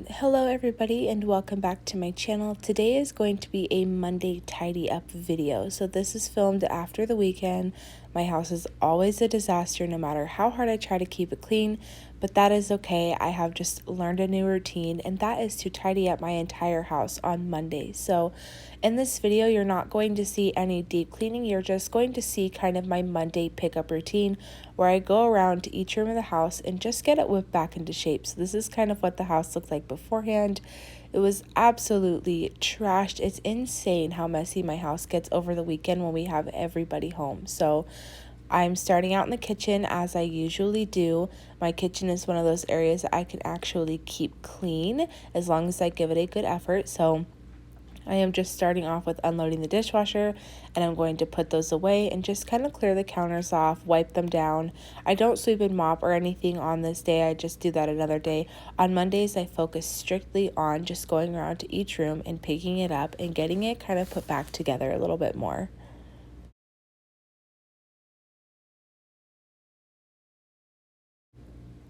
Hello everybody and welcome back to my channel. Today is going to be a Monday tidy up video. So this is filmed after the weekend. My house is always a disaster no matter how hard I try to keep it clean, but that is okay. I have just learned a new routine, and that is to tidy up my entire house on Monday. So in this video, you're not going to see any deep cleaning. You're just going to see kind of my Monday pickup routine where I go around to each room of the house and just get it whipped back into shape. So this is kind of what the house looked like beforehand. It was absolutely trashed. It's insane how messy my house gets over the weekend when we have everybody home. So I'm starting out in the kitchen as I usually do. My kitchen is one of those areas that I can actually keep clean as long as I give it a good effort. So I am just starting off with unloading the dishwasher, and I'm going to put those away and just kind of clear the counters off, wipe them down. I don't sweep and mop or anything on this day. I just do that another day. On Mondays, I focus strictly on just going around to each room and picking it up and getting it kind of put back together a little bit more.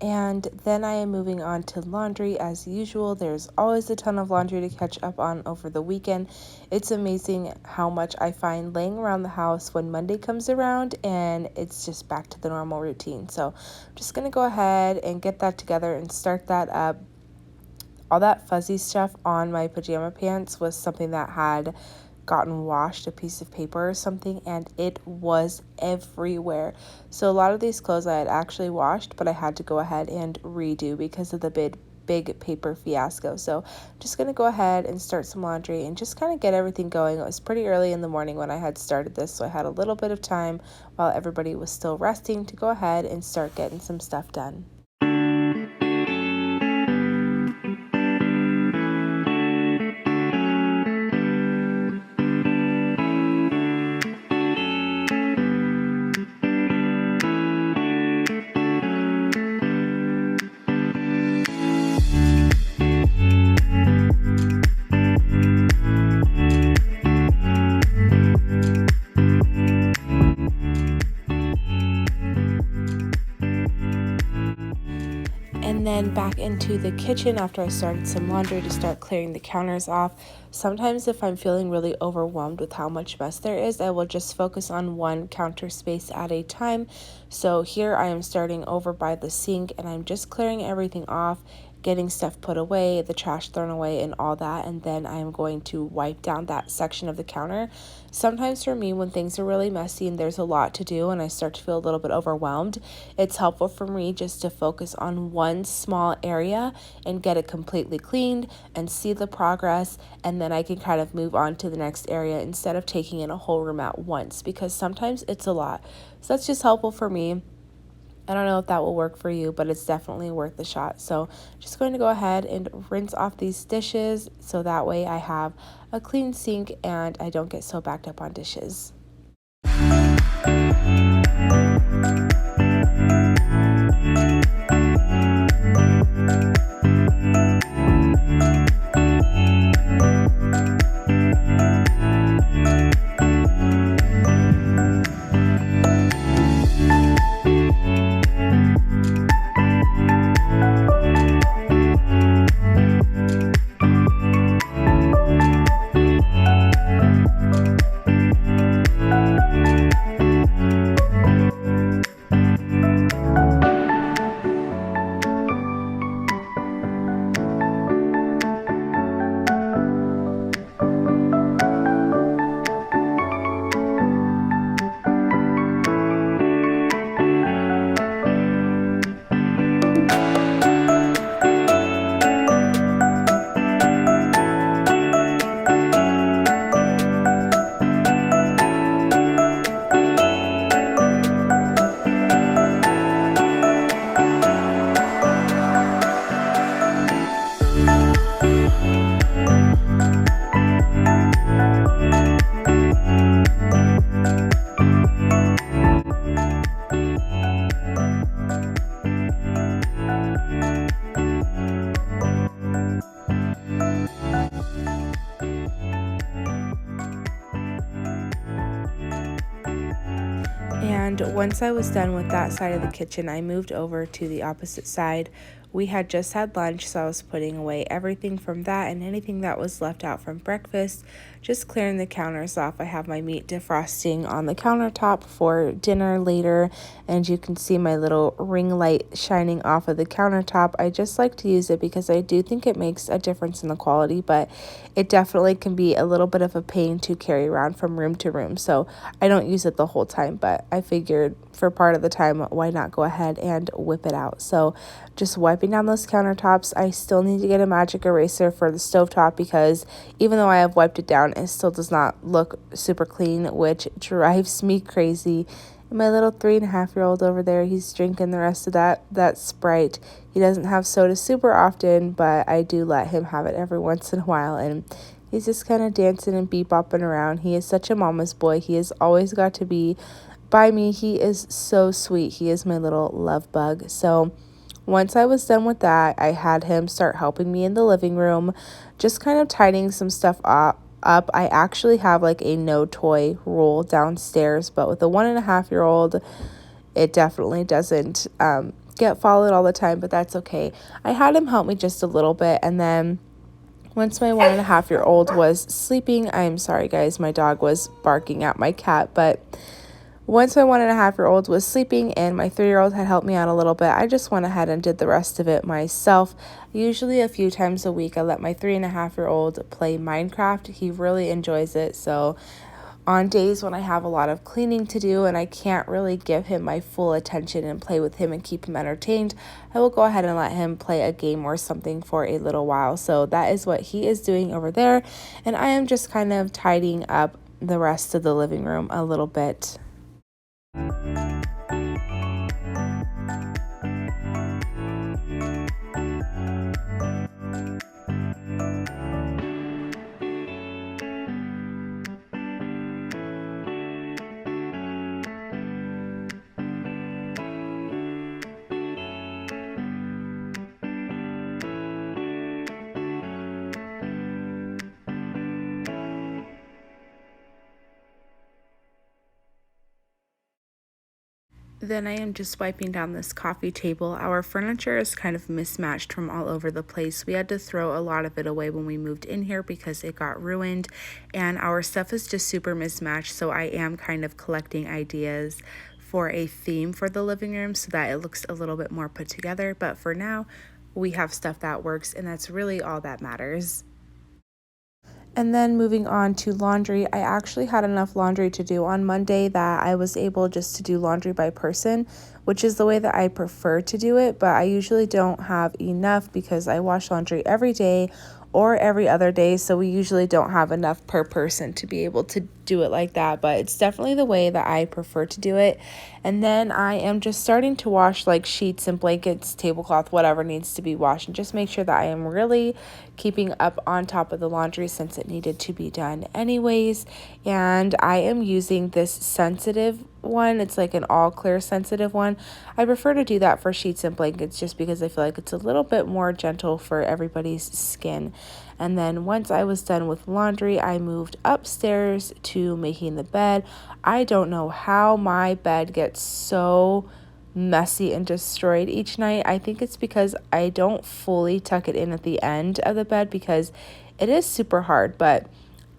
And then I am moving on to laundry as usual. There's always a ton of laundry to catch up on over the weekend. It's amazing how much I find laying around the house when Monday comes around, and it's just back to the normal routine. So I'm just going to go ahead and get that together and start that up. All that fuzzy stuff on my pajama pants was something that had gotten washed, a piece of paper or something, and it was everywhere. So a lot of these clothes I had actually washed, but I had to go ahead and redo because of the big paper fiasco. So I'm just going to go ahead and start some laundry and just kind of get everything going. It was pretty early in the morning when I had started this, so I had a little bit of time while everybody was still resting to go ahead and start getting some stuff done. And then back into the kitchen after I started some laundry to start clearing the counters off. Sometimes if I'm feeling really overwhelmed with how much mess there is, I will just focus on one counter space at a time. So here I am starting over by the sink, and I'm just clearing everything off, getting stuff put away, the trash thrown away and all that, and then I am going to wipe down that section of the counter. Sometimes for me, when things are really messy and there's a lot to do and I start to feel a little bit overwhelmed, it's helpful for me just to focus on one small area and get it completely cleaned and see the progress, and then I can kind of move on to the next area instead of taking in a whole room at once, because sometimes it's a lot. So that's just helpful for me. I don't know if that will work for you, but it's definitely worth the shot. So just going to go ahead and rinse off these dishes so that way I have a clean sink and I don't get so backed up on dishes. And once I was done with that side of the kitchen, I moved over to the opposite side We had just had lunch, so I was putting away everything from that and anything that was left out from breakfast, just clearing the counters off. I have my meat defrosting on the countertop for dinner later, and you can see my little ring light shining off of the countertop. I just like to use it because I do think it makes a difference in the quality, but it definitely can be a little bit of a pain to carry around from room to room. So I don't use it the whole time, but I figured for part of the time, why not go ahead and whip it out? So just wiping down those countertops. I still need to get a magic eraser for the stovetop because even though I have wiped it down, it still does not look super clean, which drives me crazy. And my little 3.5-year-old over there, he's drinking the rest of that Sprite. He doesn't have soda super often, but I do let him have it every once in a while, and he's just kind of dancing and bebopping around. He is such a mama's boy. He has always got to be by me. He is so sweet. He is my little love bug. So once I was done with that, I had him start helping me in the living room, just kind of tidying some stuff up. I actually have like a no toy rule downstairs, but with a 1.5-year-old, it definitely doesn't get followed all the time, but that's okay. I had him help me just a little bit, and then once my 1.5-year-old was sleeping, I'm sorry guys, my dog was barking at my cat, but once my 1.5-year-old was sleeping and my 3-year-old had helped me out a little bit, I just went ahead and did the rest of it myself. Usually a few times a week, I let my 3.5-year-old play Minecraft. He really enjoys it. So on days when I have a lot of cleaning to do and I can't really give him my full attention and play with him and keep him entertained, I will go ahead and let him play a game or something for a little while. So that is what he is doing over there. And I am just kind of tidying up the rest of the living room a little bit. Then I am just wiping down this coffee table. Our furniture is kind of mismatched from all over the place. We had to throw a lot of it away when we moved in here because it got ruined, and our stuff is just super mismatched. So I am kind of collecting ideas for a theme for the living room so that it looks a little bit more put together. But for now, we have stuff that works, and that's really all that matters. And then moving on to laundry, I actually had enough laundry to do on Monday that I was able just to do laundry by person, which is the way that I prefer to do it. But I usually don't have enough because I wash laundry every day or every other day. So we usually don't have enough per person to be able to do it like that. But it's definitely the way that I prefer to do it. And then I am just starting to wash like sheets and blankets, tablecloth, whatever needs to be washed, and just make sure that I am really keeping up on top of the laundry since it needed to be done anyways. And I am using this sensitive one. It's like an all clear sensitive one. I prefer to do that for sheets and blankets just because I feel like it's a little bit more gentle for everybody's skin. And then once I was done with laundry, I moved upstairs to making the bed. I don't know how my bed gets so messy and destroyed each night. I think it's because I don't fully tuck it in at the end of the bed because it is super hard, but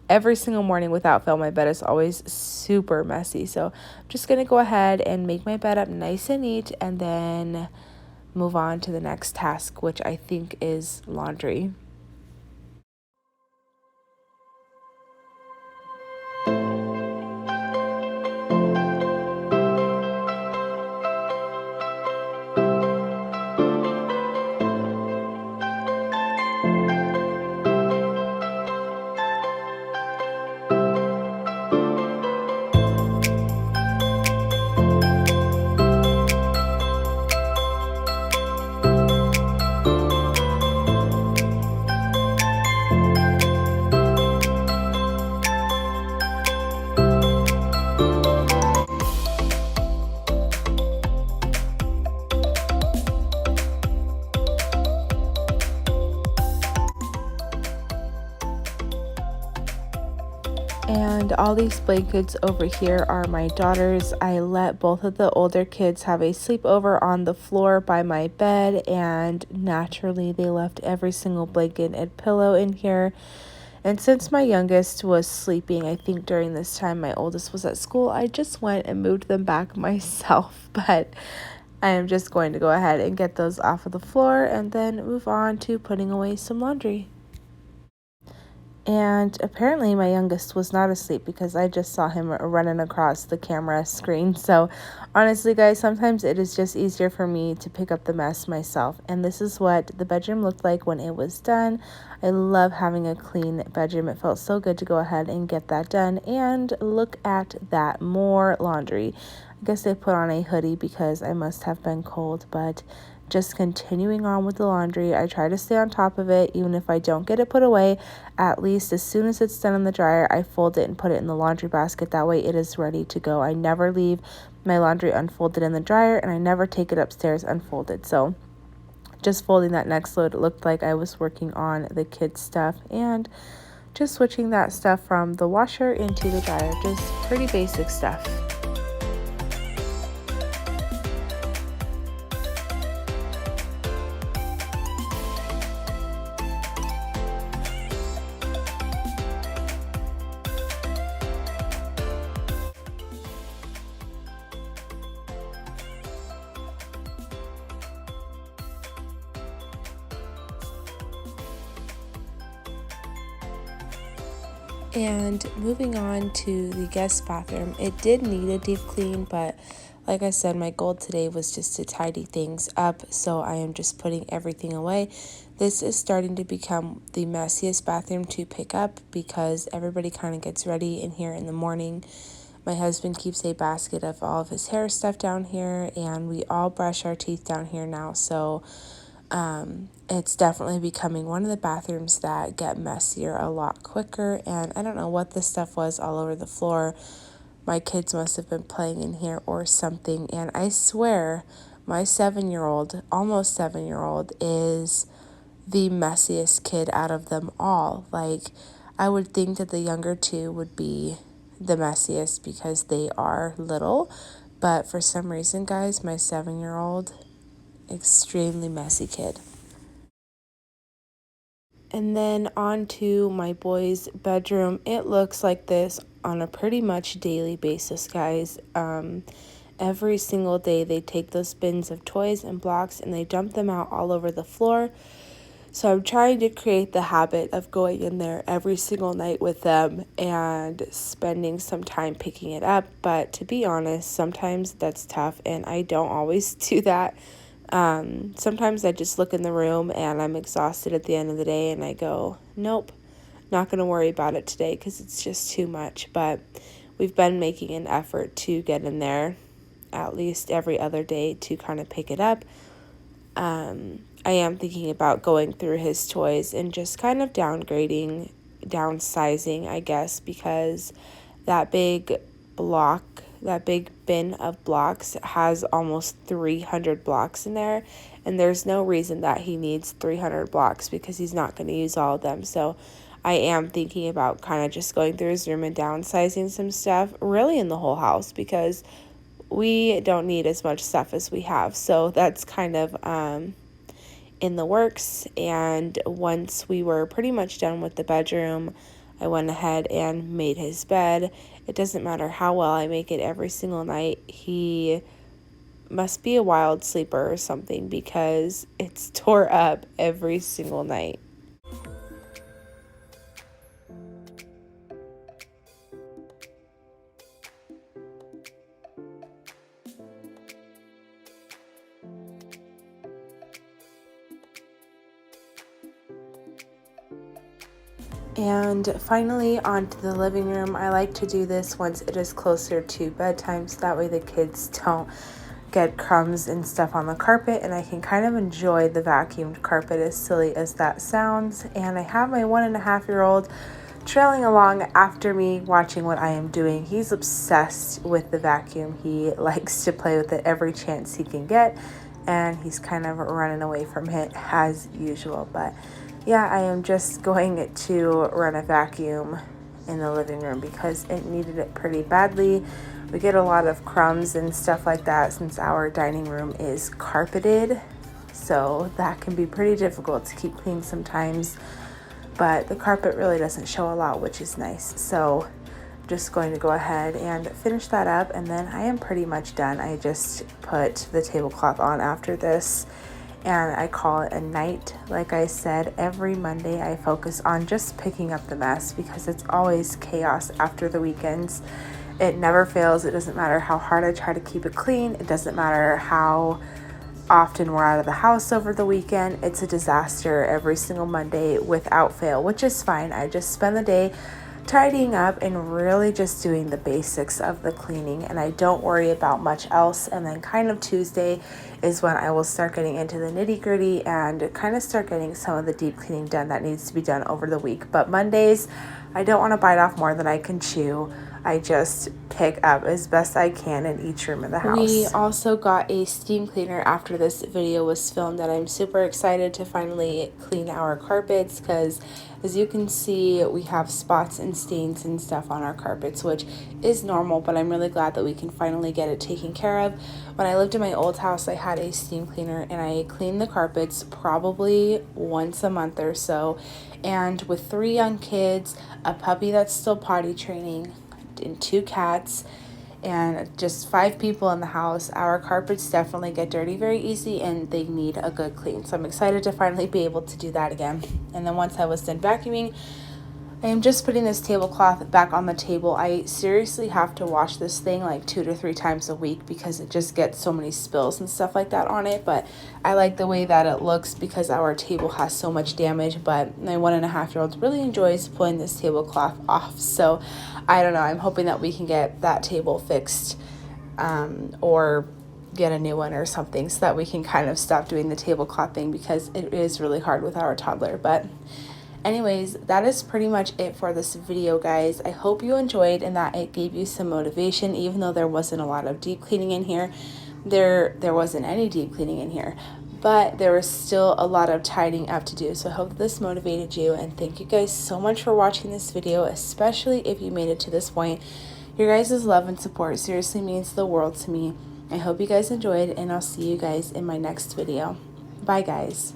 every single morning without fail, my bed is always super messy. So I'm just going to go ahead and make my bed up nice and neat and then move on to the next task, which I think is laundry. And all these blankets over here are my daughter's. I let both of the older kids have a sleepover on the floor by my bed, and naturally they left every single blanket and pillow in here. And since my youngest was sleeping, I think during this time my oldest was at school, I just went and moved them back myself. But I am just going to go ahead and get those off of the floor and then move on to putting away some laundry. And apparently my youngest was not asleep because I just saw him running across the camera screen. So honestly, guys, sometimes it is just easier for me to pick up the mess myself. And this is what the bedroom looked like when it was done. I love having a clean bedroom. It felt so good to go ahead and get that done. And look at that, more laundry. I guess I put on a hoodie because I must have been cold, but just continuing on with the laundry. I try to stay on top of it, even if I don't get it put away. At least as soon as it's done in the dryer, I fold it and put it in the laundry basket. That way it is ready to go. I never leave my laundry unfolded in the dryer, and I never take it upstairs unfolded. So just folding that next load, it looked like I was working on the kids' stuff and just switching that stuff from the washer into the dryer. Just pretty basic stuff. And moving on to the guest bathroom, it did need a deep clean, but like I said, my goal today was just to tidy things up, so I am just putting everything away. This is starting to become the messiest bathroom to pick up because everybody kind of gets ready in here in the morning. My husband keeps a basket of all of his hair stuff down here, and we all brush our teeth down here now, so it's definitely becoming one of the bathrooms that get messier a lot quicker. And I don't know what this stuff was all over the floor. My kids must have been playing in here or something. And I swear my 7-year-old, almost 7-year-old, is the messiest kid out of them all. Like, I would think that the younger two would be the messiest because they are little. But for some reason, guys, my 7-year-old, extremely messy kid. And then on to my boys' bedroom. It looks like this on a pretty much daily basis, guys. Every single day they take those bins of toys and blocks and they dump them out all over the floor. So I'm trying to create the habit of going in there every single night with them and spending some time picking it up. But to be honest, sometimes that's tough and I don't always do that. Sometimes I just look in the room and I'm exhausted at the end of the day and I go, nope, not going to worry about it today because it's just too much. But we've been making an effort to get in there at least every other day to kind of pick it up. I am thinking about going through his toys and just kind of downsizing, I guess, because that big bin of blocks has almost 300 blocks in there, and there's no reason that he needs 300 blocks because he's not going to use all of them. So I am thinking about kind of just going through his room and downsizing some stuff, really in the whole house, because we don't need as much stuff as we have. So that's kind of in the works. And once we were pretty much done with the bedroom, I went ahead and made his bed. It doesn't matter how well I make it every single night. He must be a wild sleeper or something because it's tore up every single night. And finally, onto the living room. I like to do this once it is closer to bedtime, so that way the kids don't get crumbs and stuff on the carpet, and I can kind of enjoy the vacuumed carpet, as silly as that sounds. And I have my 1.5-year-old trailing along after me, watching what I am doing. He's obsessed with the vacuum. He likes to play with it every chance he can get, and he's kind of running away from it as usual. But yeah, I am just going to run a vacuum in the living room because it needed it pretty badly. We get a lot of crumbs and stuff like that since our dining room is carpeted, so that can be pretty difficult to keep clean sometimes, but the carpet really doesn't show a lot, which is nice. So I'm just going to go ahead and finish that up, and then I am pretty much done. I just put the tablecloth on after this, and I call it a night. Like I said, every Monday I focus on just picking up the mess because it's always chaos after the weekends. It never fails. It doesn't matter how hard I try to keep it clean. It doesn't matter how often we're out of the house over the weekend. It's a disaster every single Monday without fail, which is fine. I just spend the day tidying up and really just doing the basics of the cleaning, and I don't worry about much else. And then kind of Tuesday is when I will start getting into the nitty-gritty and kind of start getting some of the deep cleaning done that needs to be done over the week. But Mondays, I don't want to bite off more than I can chew. I just pick up as best I can in each room of the house. We also got a steam cleaner after this video was filmed, and I'm super excited to finally clean our carpets because, as you can see, we have spots and stains and stuff on our carpets, which is normal, but I'm really glad that we can finally get it taken care of. When I lived in my old house, I had a steam cleaner, and I cleaned the carpets probably once a month or so. And with 3 young kids, a puppy that's still potty training, and 2 cats, and just 5 people in the house, our carpets definitely get dirty very easy and they need a good clean. So I'm excited to finally be able to do that again. And then once I was done vacuuming, I am just putting this tablecloth back on the table. I seriously have to wash this thing like 2 to 3 times a week because it just gets so many spills and stuff like that on it. But I like the way that it looks because our table has so much damage. But my 1.5-year-old really enjoys pulling this tablecloth off. So I don't know. I'm hoping that we can get that table fixed or get a new one or something so that we can kind of stop doing the tablecloth thing because it is really hard with our toddler. But anyways, that is pretty much it for this video, guys. I hope you enjoyed and that it gave you some motivation, even though there wasn't a lot of deep cleaning in here. There wasn't any deep cleaning in here, but there was still a lot of tidying up to do. So I hope this motivated you, and thank you guys so much for watching this video, especially if you made it to this point. Your guys' love and support seriously means the world to me. I hope you guys enjoyed, and I'll see you guys in my next video. Bye, guys.